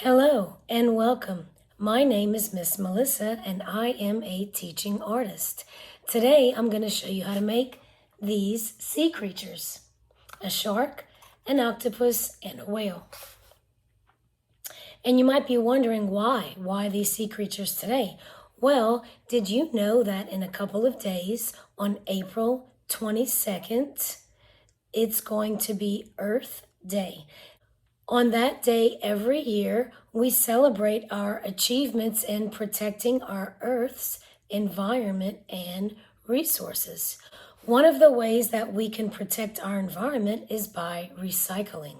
Hello and welcome. My name is Miss Melissa and I am a teaching artist. Today I'm going to show you how to make these sea creatures. A shark, an octopus, and a whale. And you might be wondering why these sea creatures today? Well, did you know that in a couple of days, on April 22nd, it's going to be Earth Day. On that day every year, we celebrate our achievements in protecting our Earth's environment and resources. One of the ways that we can protect our environment is by recycling.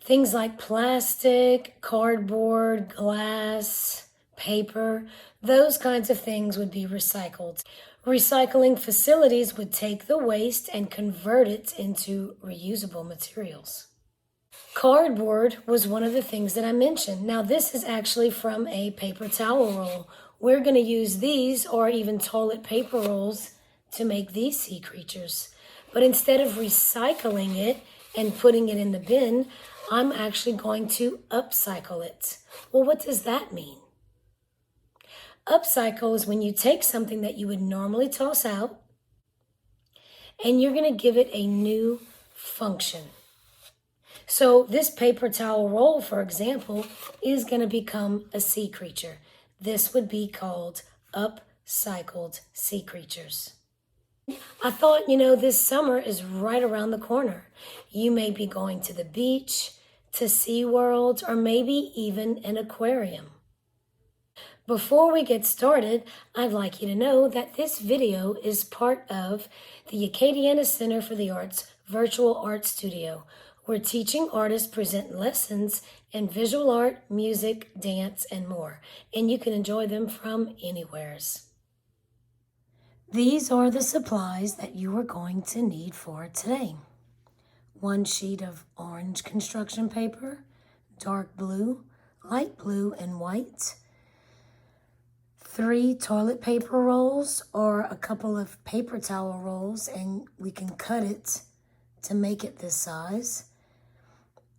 Things like plastic, cardboard, glass, paper, those kinds of things would be recycled. Recycling facilities would take the waste and convert it into reusable materials. Cardboard was one of the things that I mentioned. Now, this is actually from a paper towel roll. We're going to use these or even toilet paper rolls to make these sea creatures. But instead of recycling it and putting it in the bin, I'm actually going to upcycle it. Well, what does that mean? Upcycle is when you take something that you would normally toss out and you're going to give it a new function. So this paper towel roll, for example, is going to become a sea creature. This would be called upcycled sea creatures. I thought, this summer is right around the corner. You may be going to the beach, to SeaWorld, or maybe even an aquarium. Before we get started, I'd like you to know that this video is part of the Acadiana Center for the Arts Virtual Art Studio, where teaching artists present lessons in visual art, music, dance, and more, and you can enjoy them from anywheres. These are the supplies that you are going to need for today. 1 sheet of orange construction paper, dark blue, light blue, and white. 3 toilet paper rolls or a couple of paper towel rolls, and we can cut it to make it this size.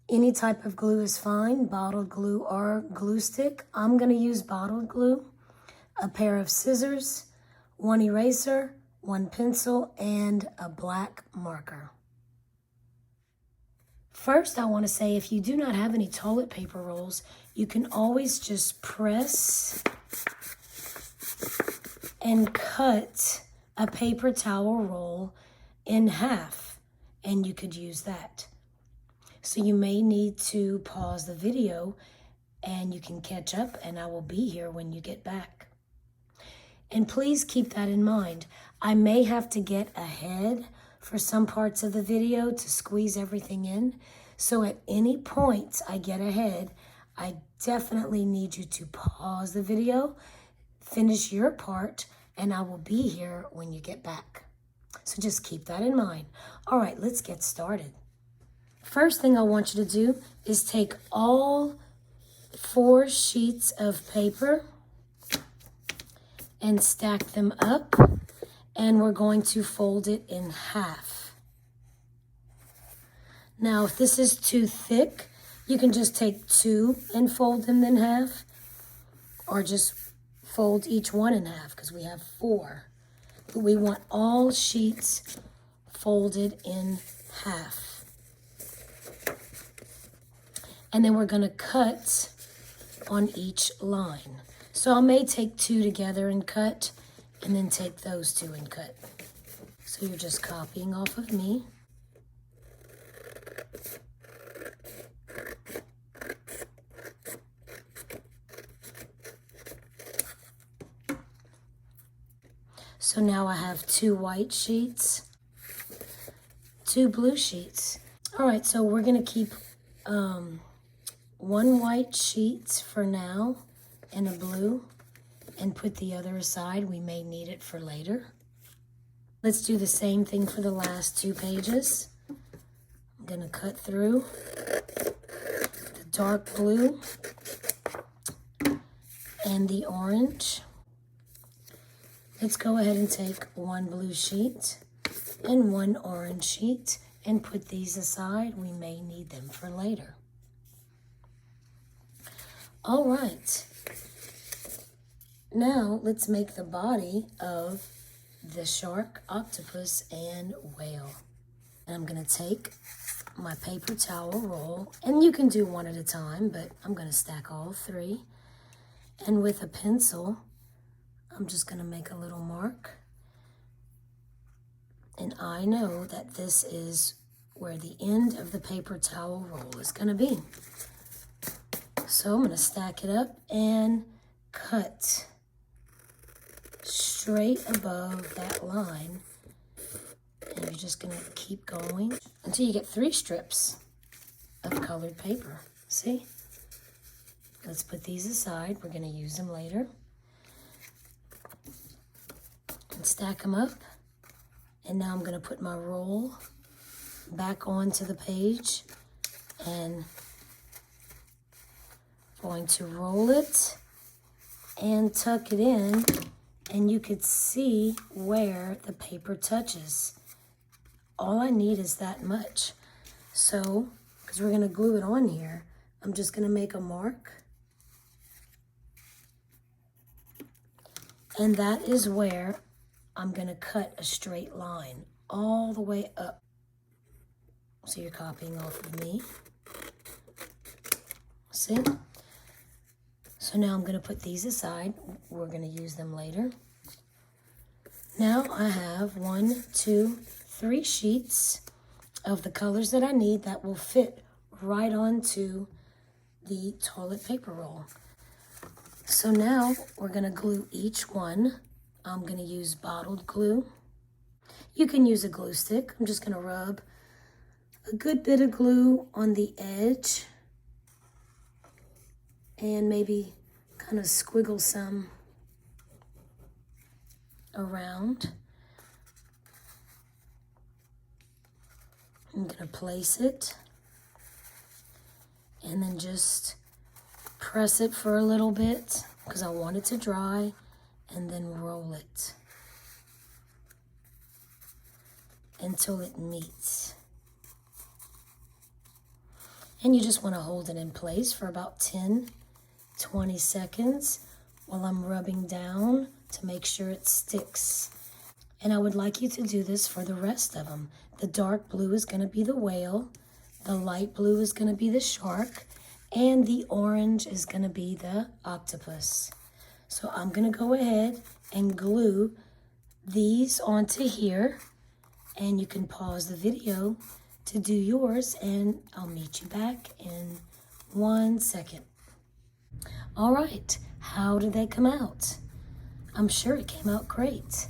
Any type of glue is fine, bottled glue or glue stick. I'm going to use bottled glue, a pair of scissors, 1 eraser, 1 pencil, and a black marker. First, I want to say if you do not have any toilet paper rolls, you can always just press and cut a paper towel roll in half, and you could use that. So you may need to pause the video and you can catch up, and I will be here when you get back. And please keep that in mind. I may have to get ahead for some parts of the video to squeeze everything in. So at any point I get ahead, I definitely need you to pause the video, finish your part, and I will be here when you get back. So just keep that in mind. All right, let's get started. First thing I want you to do is take all 4 sheets of paper and stack them up, and we're going to fold it in half. Now, if this is too thick, you can just take 2 and fold them in half, or just fold each one in half because we have 4. But we want all sheets folded in half. And then we're going to cut on each line. So I may take 2 together and cut, and then take those 2 and cut. So you're just copying off of me. So now I have 2 white sheets, 2 blue sheets. All right, so we're going to keep 1 white sheet for now and a blue, and put the other aside. We may need it for later. Let's do the same thing for the last 2 pages. I'm going to cut through the dark blue and the orange. Let's go ahead and take 1 blue sheet and 1 orange sheet and put these aside. We may need them for later. All right. Now let's make the body of the shark, octopus, and whale. And I'm gonna take my paper towel roll, and you can do one at a time, but I'm gonna stack all three. And with a pencil, I'm just gonna make a little mark. And I know that this is where the end of the paper towel roll is gonna be. So I'm gonna stack it up and cut straight above that line. And you're just gonna keep going until you get 3 strips of colored paper. See? Let's put these aside. We're gonna use them later. And stack them up. And now I'm gonna put my roll back onto the page and going to roll it and tuck it in, and you could see where the paper touches. All I need is that much. So, because we're gonna glue it on here, I'm just gonna make a mark. And that is where I'm gonna cut a straight line all the way up. So you're copying off of me. See? So now I'm gonna put these aside. We're gonna use them later. Now I have 1, 2, 3 sheets of the colors that I need that will fit right onto the toilet paper roll. So now we're gonna glue each one. I'm gonna use bottled glue. You can use a glue stick. I'm just gonna rub a good bit of glue on the edge and maybe kind of squiggle some around. I'm gonna place it and then just press it for a little bit because I want it to dry, and then roll it until it meets. And you just want to hold it in place for about 10, 20 seconds while I'm rubbing down to make sure it sticks. And I would like you to do this for the rest of them. The dark blue is going to be the whale, the light blue is going to be the shark, and the orange is going to be the octopus. So I'm going to go ahead and glue these onto here, and you can pause the video to do yours, and I'll meet you back in 1 second. All right, how did they come out? I'm sure it came out great.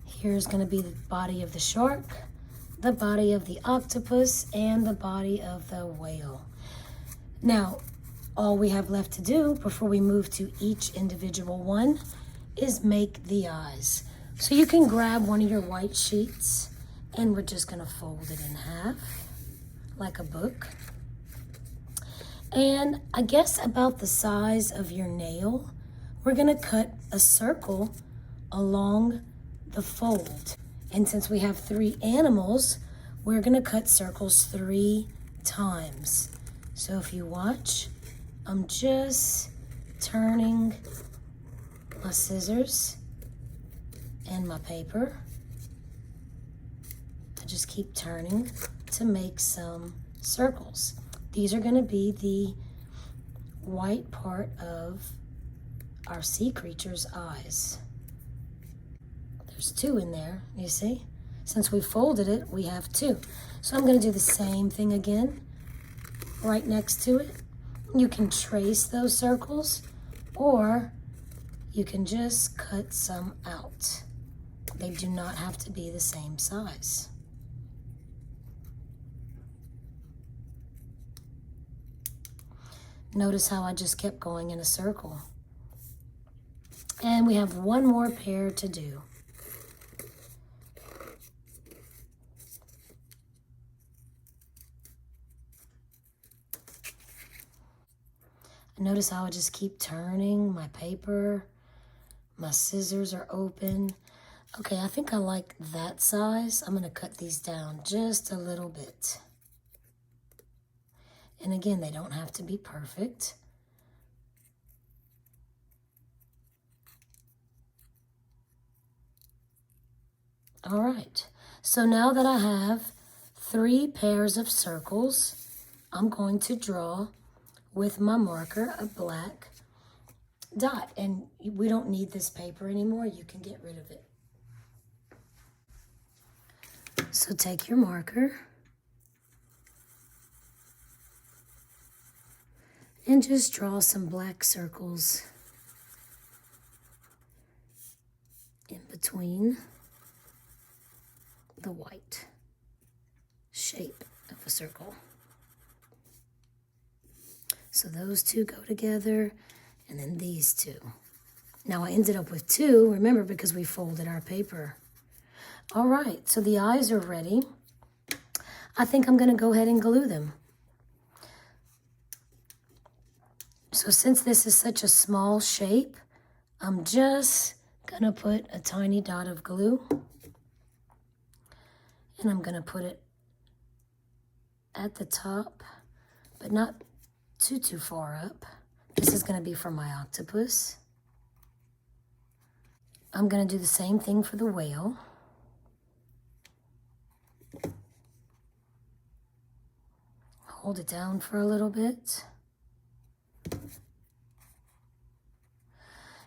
Here's going to be the body of the shark, the body of the octopus, and the body of the whale. Now, all we have left to do before we move to each individual one is make the eyes. So you can grab one of your white sheets, and we're just going to fold it in half like a book. And I guess about the size of your nail, we're going to cut a circle along the fold. And since we have 3 animals, we're going to cut circles 3 times. So if you watch, I'm just turning my scissors and my paper. I just keep turning to make some circles. These are going to be the white part of our sea creature's eyes. There's 2 in there, you see? Since we folded it, we have 2. So I'm going to do the same thing again right next to it. You can trace those circles, or you can just cut some out. They do not have to be the same size. Notice how I just kept going in a circle. And we have 1 more pair to do. Notice how I just keep turning my paper. My scissors are open. Okay, I think I like that size. I'm gonna cut these down just a little bit. And again, they don't have to be perfect. All right, so now that I have 3 pairs of circles, I'm going to draw with my marker a black dot. And we don't need this paper anymore. You can get rid of it. So take your marker and just draw some black circles in between the white shape of a circle. So those 2 go together, and then these 2. Now I ended up with 2, remember, because we folded our paper. All right, so the eyes are ready. I think I'm gonna go ahead and glue them. So since this is such a small shape, I'm just gonna put a tiny dot of glue, and I'm gonna put it at the top, but not too far up. This is gonna be for my octopus. I'm gonna do the same thing for the whale. Hold it down for a little bit.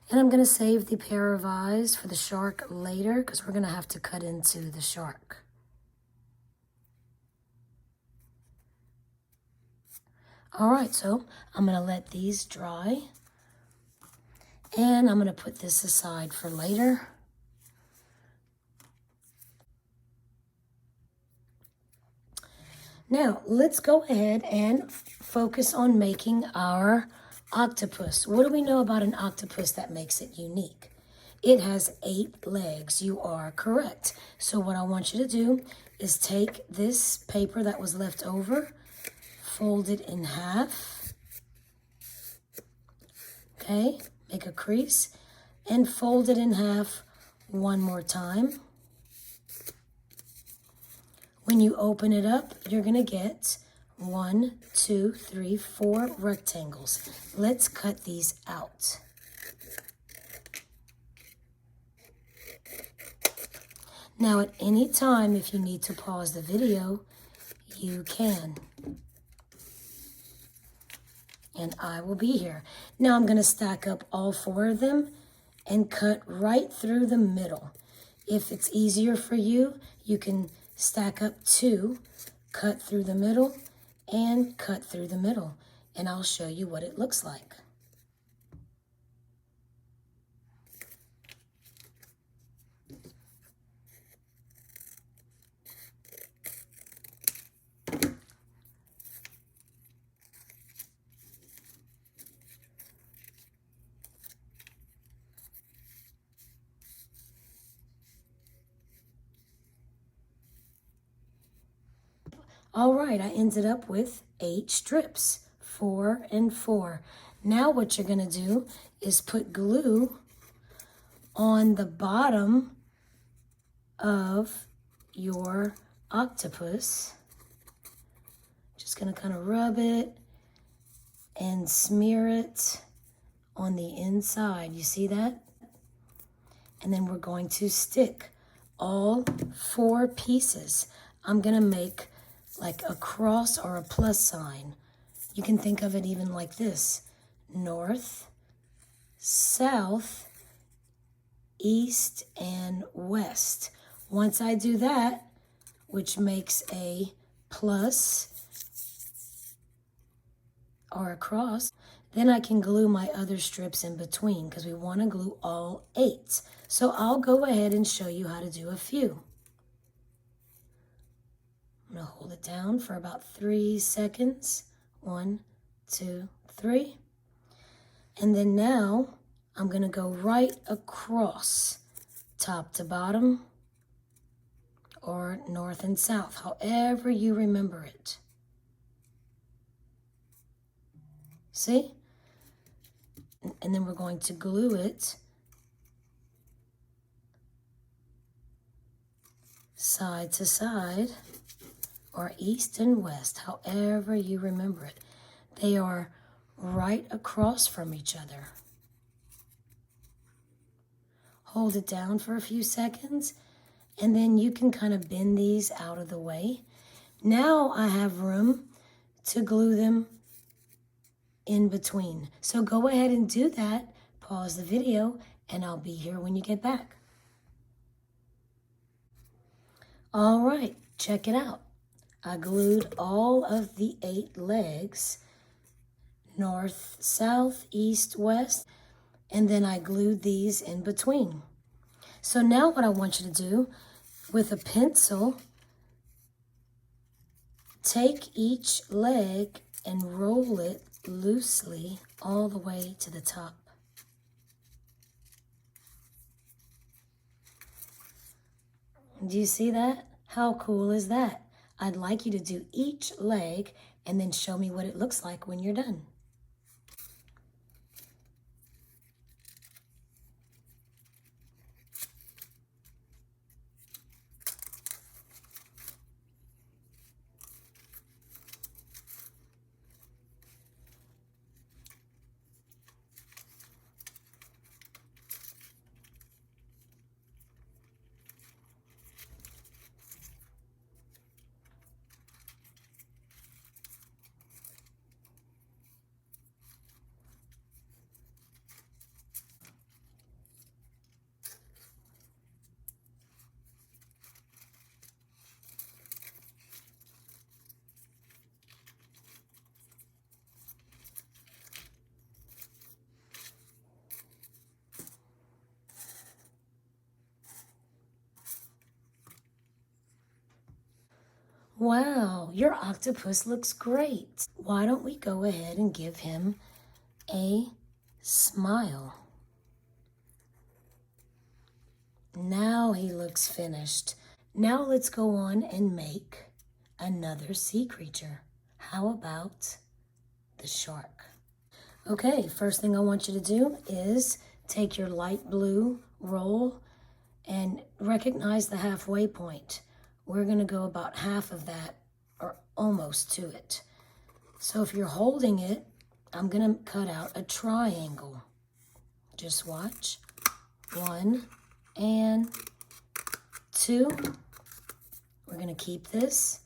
And I'm gonna save the pair of eyes for the shark later, because we're gonna have to cut into the shark. All right, so I'm gonna let these dry, and I'm gonna put this aside for later. Now, let's go ahead and focus on making our octopus. What do we know about an octopus that makes it unique? It has 8 legs. You are correct. So what I want you to do is take this paper that was left over, fold it in half, okay? Make a crease and fold it in half one more time. When you open it up, you're gonna get 1, 2, 3, 4 rectangles. Let's cut these out. Now at any time, if you need to pause the video, you can. And I will be here. Now I'm gonna stack up all 4 of them and cut right through the middle. If it's easier for you, you can stack up 2, cut through the middle, and cut through the middle. And I'll show you what it looks like. All right, I ended up with 8 strips, 4 and 4. Now what you're gonna do is put glue on the bottom of your octopus. Just gonna kind of rub it and smear it on the inside. You see that? And then we're going to stick all 4 pieces. I'm gonna make like a cross or a plus sign. You can think of it even like this: north, south, east, and west. Once I do that, which makes a plus or a cross, then I can glue my other strips in between, because we want to glue all 8. So I'll go ahead and show you how to do a few. I'm gonna hold it down for about 3 seconds. 1, 2, 3. And then now I'm gonna go right across, top to bottom, or north and south, however you remember it. See? And then we're going to glue it side to side, or east and west, however you remember it. They are right across from each other. Hold it down for a few seconds, And then you can kind of bend these out of the way. Now I have room to glue them in between. So go ahead and do that. Pause the video and I'll be here when you get back. All right, check it out. I glued all of the 8 legs, north, south, east, west, and then I glued these in between. So now what I want you to do with a pencil, take each leg and roll it loosely all the way to the top. Do you see that? How cool is that? I'd like you to do each leg and then show me what it looks like when you're done. Wow, your octopus looks great. Why don't we go ahead and give him a smile? Now he looks finished. Now let's go on and make another sea creature. How about the shark? Okay, first thing I want you to do is take your light blue roll and recognize the halfway point. We're going to go about half of that, or almost to it. So if you're holding it, I'm going to cut out a triangle. Just watch. 1 and 2. We're going to keep this.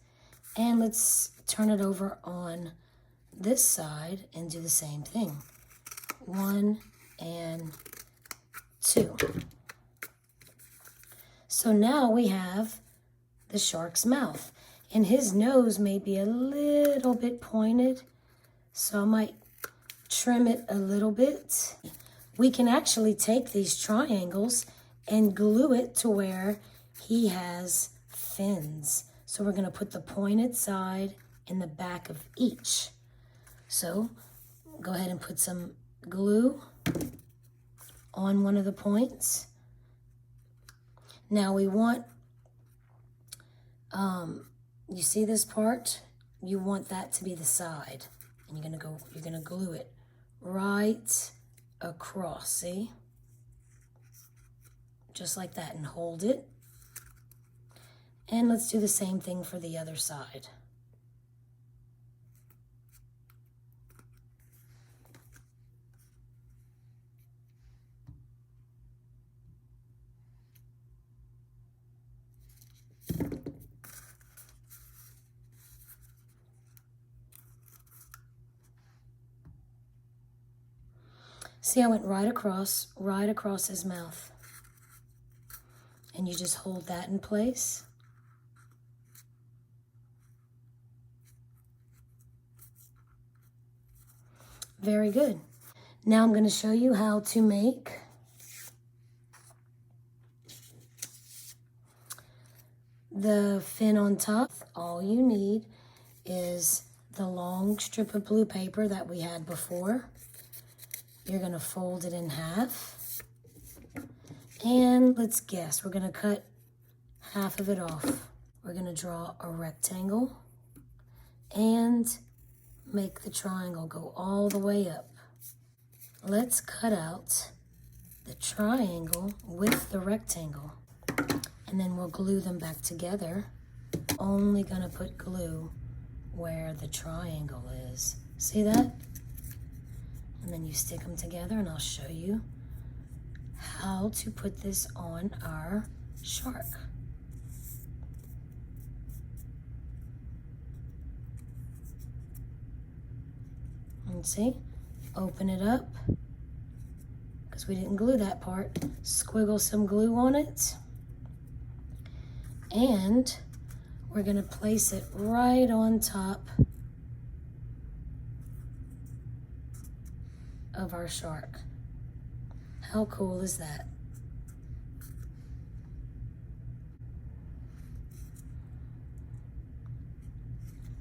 And let's turn it over on this side and do the same thing. 1 and 2. So now we have the shark's mouth, and his nose may be a little bit pointed, so I might trim it a little bit. We can actually take these triangles and glue it to where he has fins. So we're going to put the pointed side in the back of each. So go ahead and put some glue on one of the points. Now we want you see this part? You want that to be the side. And you're gonna glue it right across, see? Just like that, and hold it. And let's do the same thing for the other side. See, I went right across his mouth. And you just hold that in place. Very good. Now I'm going to show you how to make the fin on top. All you need is the long strip of blue paper that we had before. You're going to fold it in half. And let's guess, we're going to cut half of it off. We're going to draw a rectangle and make the triangle go all the way up. Let's cut out the triangle with the rectangle. And then we'll glue them back together. Only going to put glue where the triangle is. See that? And then you stick them together, and I'll show you how to put this on our shark. pattern, see? Open it up, because we didn't glue that part. Squiggle some glue on it. And we're gonna place it right on top of our shark. How cool is that?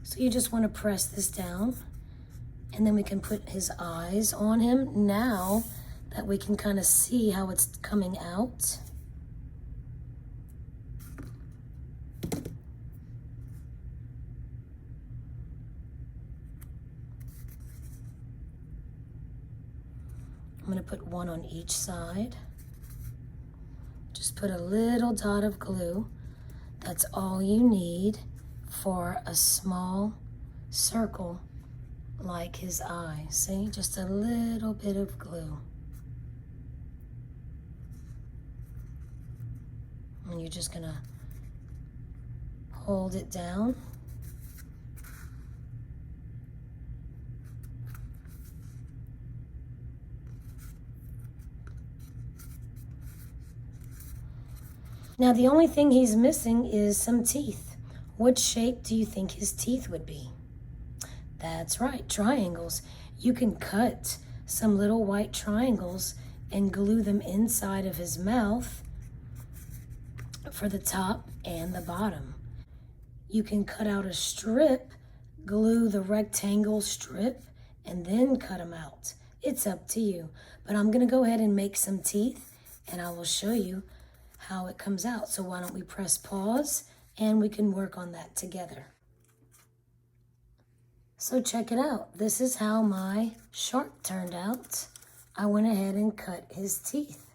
So you just want to press this down, and then we can put his eyes on him now that we can kind of see how it's coming out. I'm going to put one on each side. Just put a little dot of glue. That's all you need for a small circle like his eye. See, just a little bit of glue. And you're just gonna hold it down. Now the only thing he's missing is some teeth. What shape do you think his teeth would be? That's right, triangles. You can cut some little white triangles and glue them inside of his mouth for the top and the bottom. You can cut out a strip, glue the rectangle strip, and then cut them out. It's up to you. But I'm gonna go ahead and make some teeth, and I will show you how it comes out. So why don't we press pause, and we can work on that together. So check it out. This is how my shark turned out. I went ahead and cut his teeth.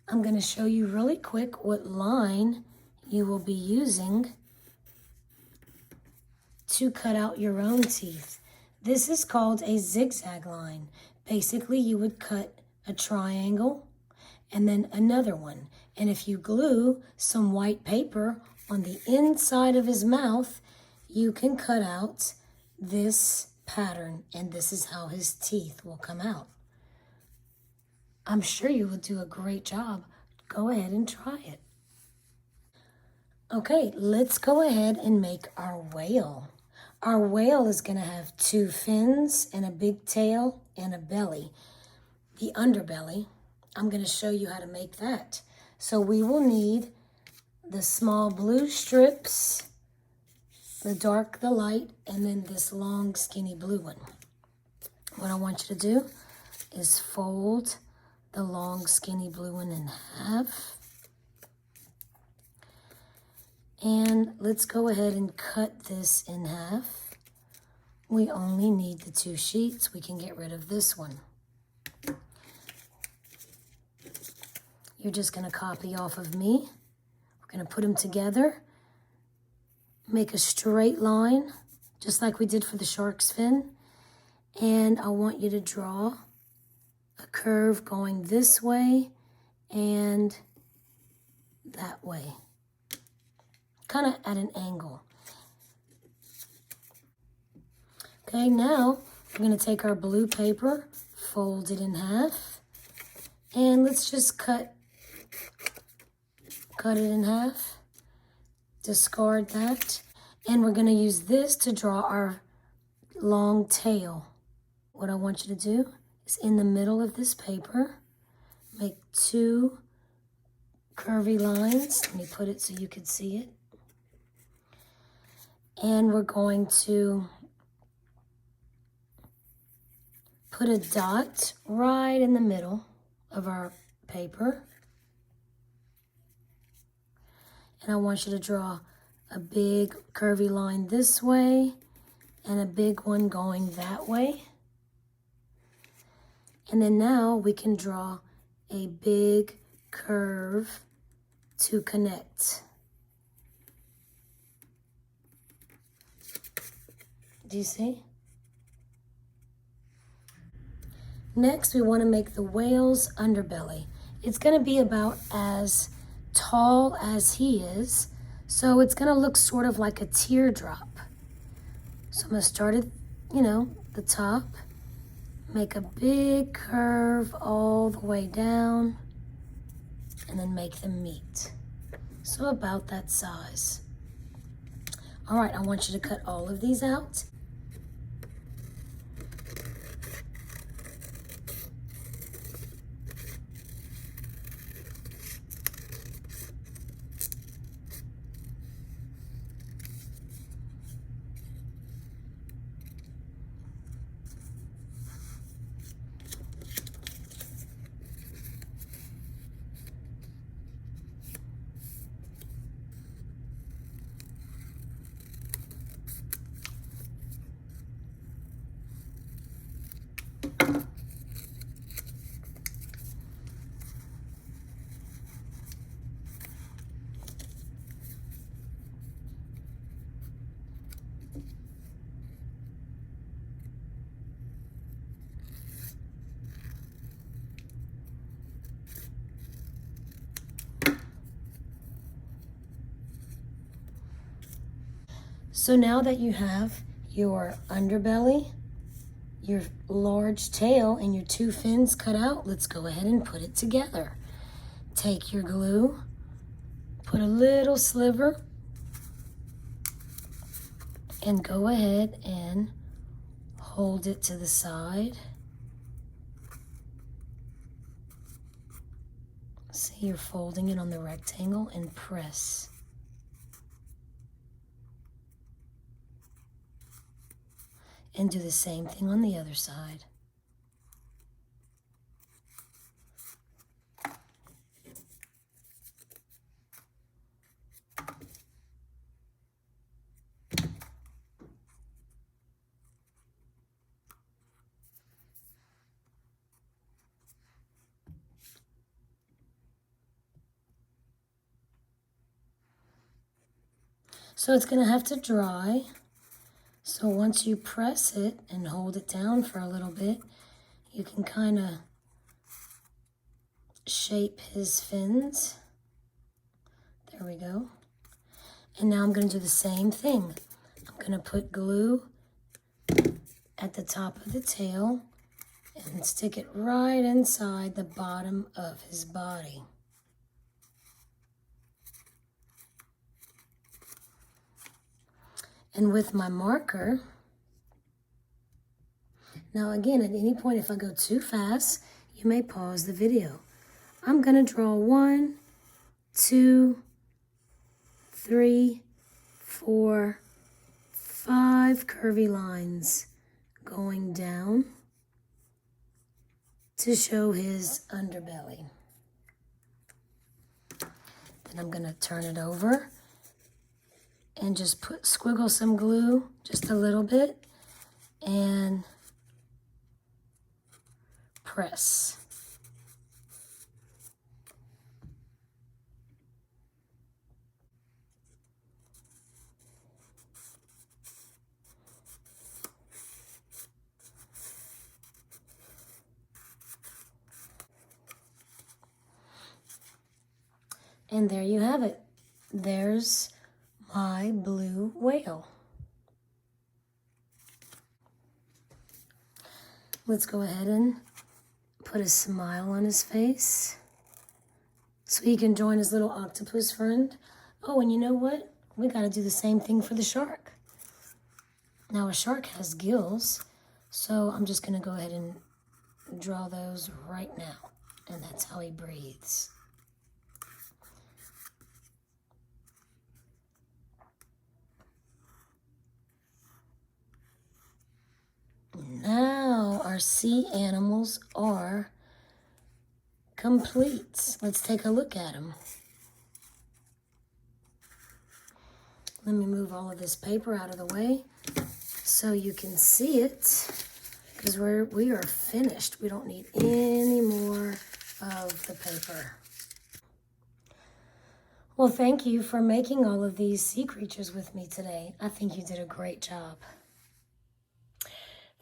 I'm going to show you really quick what line you will be using to cut out your own teeth. This is called a zigzag line. Basically, you would cut a triangle and then another one. And if you glue some white paper on the inside of his mouth, you can cut out this pattern, and this is how his teeth will come out. I'm sure you will do a great job. Go ahead and try it. Okay, let's go ahead and make our whale. Our whale is going to have two fins and a big tail and a belly. The underbelly, I'm going to show you how to make that. So we will need the small blue strips, the dark, the light, and then this long skinny blue one. What I want you to do is fold the long skinny blue one in half. And let's go ahead and cut this in half. We only need the two sheets. We can get rid of this one. You're just going to copy off of me. We're going to put them together, make a straight line, just like we did for the shark's fin. And I want you to draw a curve going this way and that way, kind of at an angle. Okay, now we're going to take our blue paper, fold it in half, and let's just cut it in half, discard that, and we're going to use this to draw our long tail. What I want you to do is in the middle of this paper, make two curvy lines. Let me put it so you can see it. And we're going to put a dot right in the middle of our paper. And I want you to draw a big curvy line this way and a big one going that way. And then now we can draw a big curve to connect. Do you see? Next, we want to make the whale's underbelly. It's going to be about as tall as he is, so it's going to look sort of like a teardrop. So I'm going to start at, the top, Make a big curve all the way down and then make them meet. So about that size. All right, I want you to cut all of these out. So now that you have your underbelly, your large tail, and your two fins cut out, let's go ahead and put it together. Take your glue, put a little sliver, and go ahead and hold it to the side. See, you're folding it on the rectangle and press. And do the same thing on the other side. So it's going to have to dry. So once you press it and hold it down for a little bit, you can kind of shape his fins. There we go. And now I'm going to do the same thing. I'm going to put glue at the top of the tail and stick it right inside the bottom of his body. And with my marker, now again, at any point if I go too fast, you may pause the video. I'm going to draw 1, 2, 3, 4, 5 curvy lines going down to show his underbelly. Then I'm going to turn it over and just squiggle some glue just a little bit and press. And there you have it. There's my blue whale. Let's go ahead and put a smile on his face so he can join his little octopus friend. Oh, and you know what? We got to do the same thing for the shark. Now a shark has gills, so I'm just going to go ahead and draw those right now. And that's how he breathes. Now our sea animals are complete. Let's take a look at them. Let me move all of this paper out of the way so you can see it, because we are finished. We don't need any more of the paper. Well, thank you for making all of these sea creatures with me today. I think you did a great job.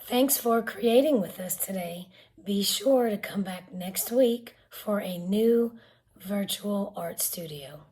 Thanks for creating with us today. Be sure to come back next week for a new virtual art studio.